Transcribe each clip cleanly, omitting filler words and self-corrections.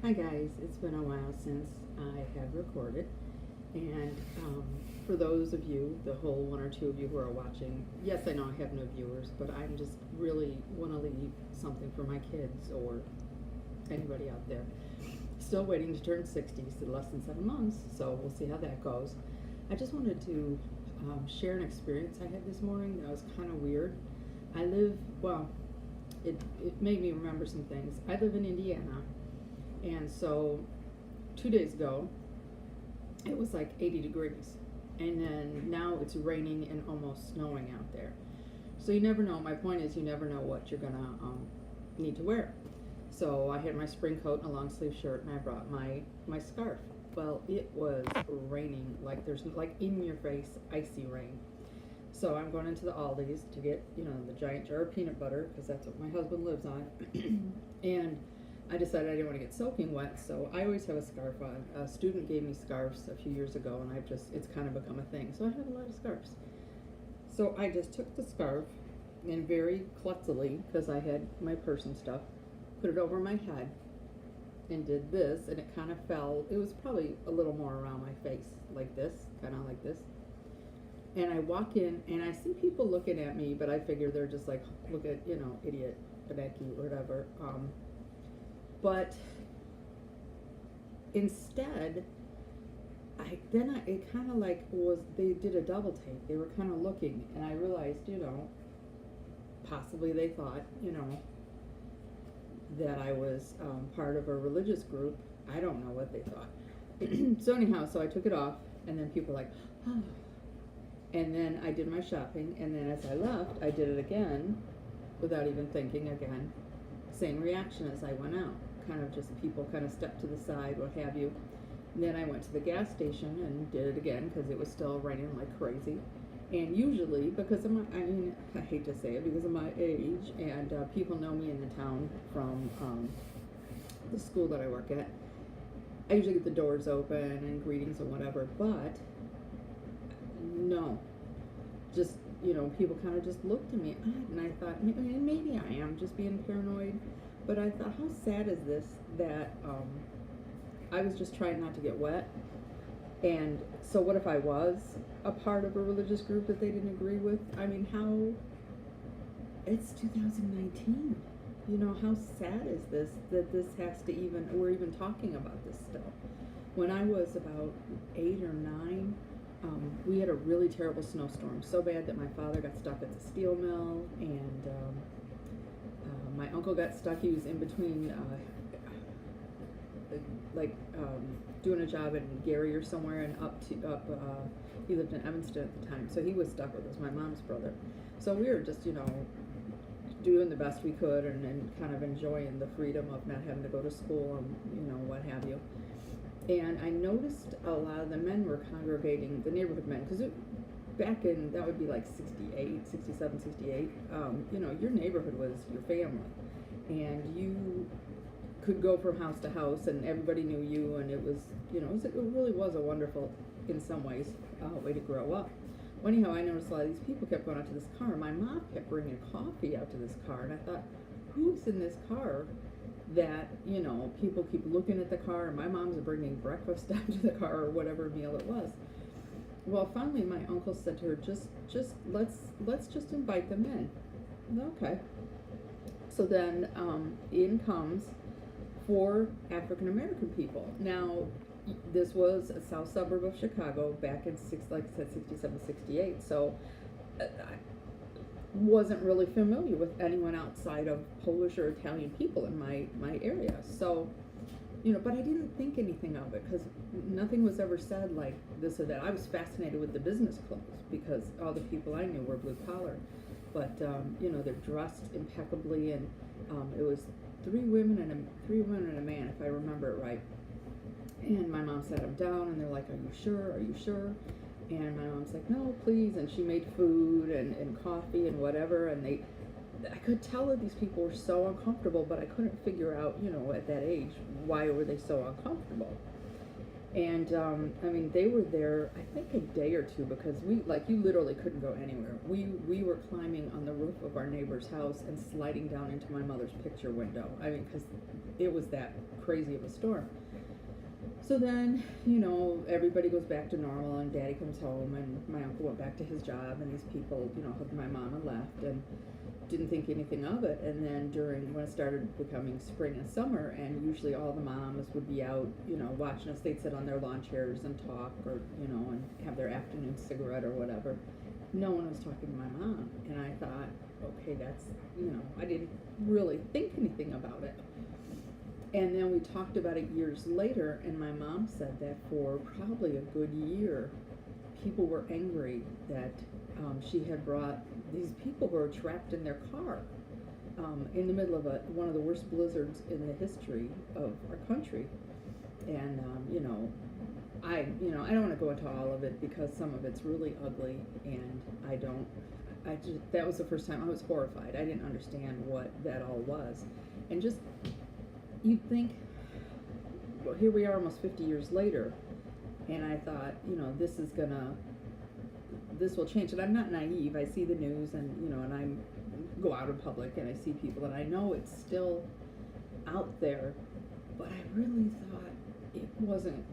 Hi guys, it's been a while since I have recorded, and for those of you, the whole one or two of you who are watching, yes, I know I have no viewers, but I'm just really want to leave something for my kids or anybody out there. Still waiting to turn 60, so less than 7 months, so we'll see how that goes. I just wanted to share an experience I had this morning that was kind of weird. I live, well, it made me remember some things. I live in Indiana. And so 2 days ago, it was like 80 degrees. And then now it's raining and almost snowing out there. So you never know. My point is, you never know what you're going to need to wear. So I had my spring coat and a long sleeve shirt, and I brought my scarf. Well, it was raining like there's like in your face icy rain. So I'm going into the Aldi's to get, the giant jar of peanut butter, because that's what my husband lives on. And I decided I didn't want to get soaking wet, so I always have a scarf on. A student gave me scarves a few years ago, and it's kind of become a thing. So I have a lot of scarves. So I just took the scarf and very clumsily, because I had my purse and stuff, put it over my head and did this, and it kind of fell. It was probably a little more around my face, like this, kind of like this. And I walk in, and I see people looking at me, but I figure they're just like, look at, idiot, Becky, or whatever. But instead, it kind of like they did a double take. They were kind of looking, and I realized, possibly they thought, that I was part of a religious group. I don't know what they thought. So anyhow, so I took it off, and then people were like, oh. And then I did my shopping, and then as I left, I did it again, without even thinking again. Same reaction as I went out. Kind of just people kind of stepped to the side, what have you. And then I went to the gas station and did it again because it was still raining like crazy. And usually, because of I hate to say it, because of my age, and people know me in the town from the school that I work at, I usually get the doors open and greetings and whatever, but no. Just, people kind of just looked at me, and I thought, maybe I am just being paranoid. But I thought, how sad is this that I was just trying not to get wet? And so what if I was a part of a religious group that they didn't agree with? It's 2019. How sad is this that this has to we're even talking about this still? When I was about 8 or 9, we had a really terrible snowstorm, so bad that my father got stuck at the steel mill, and my uncle got stuck. He was in between, doing a job in Gary or somewhere, and he lived in Evanston at the time, so he was stuck with us, my mom's brother. So we were just, doing the best we could, and kind of enjoying the freedom of not having to go to school and, what have you. And I noticed a lot of the men were congregating, the neighborhood men, because back in, that would be like 68, 67, 68, your neighborhood was your family. And you could go from house to house, and everybody knew you, and it was, it really was a wonderful, in some ways, way to grow up. Well, anyhow, I noticed a lot of these people kept going out to this car. My mom kept bringing coffee out to this car, and I thought, who's in this car that, people keep looking at the car, and my mom's bringing breakfast out to the car, or whatever meal it was. Well, finally, my uncle said to her, let's just invite them in. Okay. So then, in comes 4 African American people. Now, this was a south suburb of Chicago back in 67, 68. So I wasn't really familiar with anyone outside of Polish or Italian people in my area. So, but I didn't think anything of it, because nothing was ever said like this or that. I was fascinated with the business clothes, because all the people I knew were blue collar. But, they're dressed impeccably, and it was 3 women and a man, if I remember it right. And my mom sat them down, and they're like, are you sure? Are you sure? And my mom's like, no, please. And she made food and coffee and whatever, and I could tell that these people were so uncomfortable, but I couldn't figure out, at that age, why were they so uncomfortable. And, they were there, I think, a day or two, because you literally couldn't go anywhere. We were climbing on the roof of our neighbor's house and sliding down into my mother's picture window. Because it was that crazy of a storm. So then, you know, everybody goes back to normal, and Daddy comes home, and my uncle went back to his job, and these people, you know, hugged my mom and left, and didn't think anything of it. And then when it started becoming spring and summer, and usually all the moms would be out, you know, watching us, they'd sit on their lawn chairs and talk, or, you know, and have their afternoon cigarette or whatever. No one was talking to my mom, and I thought, okay, that's, you know, I didn't really think anything about it. And then we talked about it years later, and my mom said that for probably a good year, people were angry that she had brought these people who were trapped in their car in the middle of one of the worst blizzards in the history of our country. And you know, I don't want to go into all of it because some of it's really ugly, and that was the first time I was horrified. I didn't understand what that all was, and just you'd think, well, here we are almost 50 years later, and I thought, you know, this will change. And I'm not naive. I see the news, and, you know, and I go out in public, and I see people, and I know it's still out there, but I really thought it wasn't,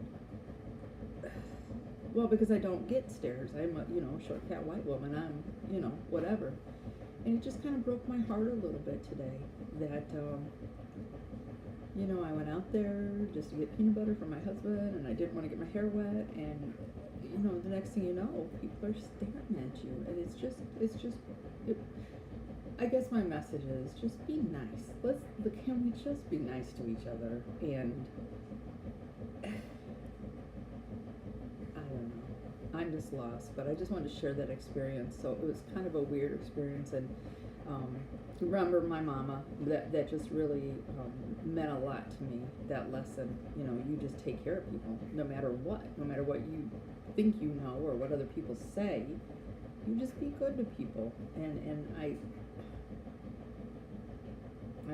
well, because I don't get stares. I'm a, you know, short, fat, white woman. I'm, you know, whatever. And it just kind of broke my heart a little bit today that, you know, I went out there just to get peanut butter for my husband, and I didn't want to get my hair wet, and, you know, the next thing you know, people are staring at you, and I guess my message is just be nice. Can we just be nice to each other? And I don't know. I'm just lost, but I just wanted to share that experience. So it was kind of a weird experience, and remember my mama, that just really meant a lot to me, that lesson. You know, you just take care of people no matter what you think you know or what other people say. You just be good to people, and I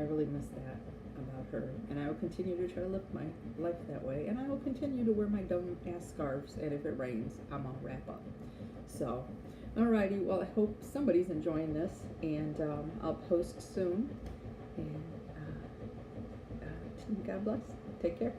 really miss that about her, and I will continue to try to live my life that way, and I will continue to wear my dumb ass scarves, and if it rains, I'm gonna wrap up. So alrighty, well, I hope somebody's enjoying this, and I'll post soon, and God bless. Take care.